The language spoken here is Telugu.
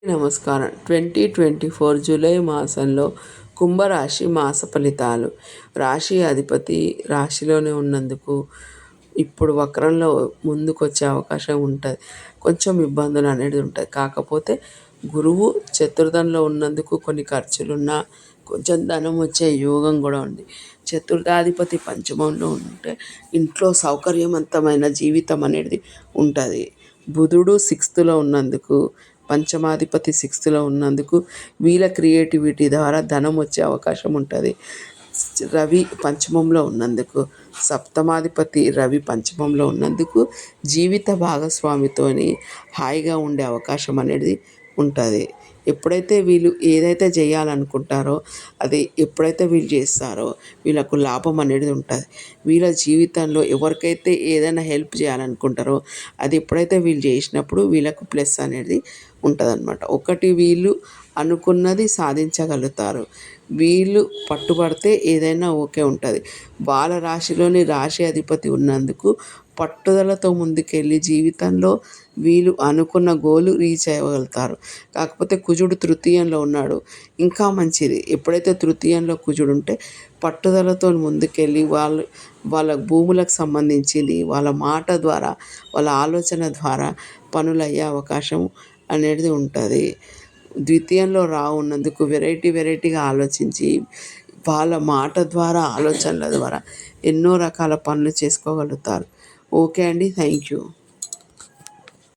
నమస్కారం. 2024 జూలై మాసంలో కుంభరాశి మాస ఫలితాలు. రాశి అధిపతి రాశిలోనే ఉన్నందుకు ఇప్పుడు వక్రంలో ముందుకొచ్చే అవకాశం ఉంటుంది. కొంచెం ఇబ్బందులు అనేది ఉంటుంది. కాకపోతే గురువు చతుర్థంలో ఉన్నందుకు కొన్ని ఖర్చులున్నా కొంచెం ధనం వచ్చే యోగం కూడా ఉంది. చతుర్థాధిపతి పంచమంలో ఉంటే ఇంట్లో సౌకర్యవంతమైన జీవితం అనేది ఉంటుంది. బుధుడు సిక్స్త్లో ఉన్నందుకు, పంచమాధిపతి సిక్స్త్లో ఉన్నందుకు వీళ్ళ క్రియేటివిటీ ద్వారా ధనం వచ్చే అవకాశం ఉంటుంది. రవి పంచమంలో ఉన్నందుకు, సప్తమాధిపతి రవి పంచమంలో ఉన్నందుకు జీవిత భాగస్వామితోని హాయిగా ఉండే అవకాశం అనేది ఉంటుంది. ఎప్పుడైతే వీళ్ళు ఏదైతే చేయాలనుకుంటారో అది ఎప్పుడైతే వీళ్ళు చేస్తారో వీళ్ళకు లాభం అనేది ఉంటుంది. వీళ్ళ జీవితంలో ఎవరికైతే ఏదైనా హెల్ప్ చేయాలనుకుంటారో అది ఎప్పుడైతే వీళ్ళు చేసినప్పుడు వీళ్ళకు ప్లస్ అనేది ఉంటుందన్నమాట. ఒకటి వీళ్ళు అనుకున్నది సాధించగలుగుతారు. వీళ్ళు పట్టుబడితే ఏదైనా ఓకే ఉంటుంది. వాళ్ళ రాశిలోని రాశి అధిపతి ఉన్నందుకు పట్టుదలతో ముందుకెళ్ళి జీవితంలో వీళ్ళు అనుకున్న గోలు రీచ్ అవ్వగలుగుతారు. కాకపోతే కుజుడు తృతీయంలో ఉన్నాడు, ఇంకా మంచిది. ఎప్పుడైతే తృతీయంలో కుజుడు ఉంటే పట్టుదలతో ముందుకెళ్ళి వాళ్ళ భూములకు సంబంధించింది వాళ్ళ మాట ద్వారా, వాళ్ళ ఆలోచన ద్వారా పనులు అయ్యే అవకాశం అనేది ఉంటుంది. ద్వితీయంలో రాహు ఉన్నందుకు వెరైటీగా ఆలోచించి వాళ్ళ మాట ద్వారా, ఆలోచనల ద్వారా ఎన్నో రకాల పనులు చేసుకోగలుగుతారు. ఓకే అండి, థ్యాంక్ యూ.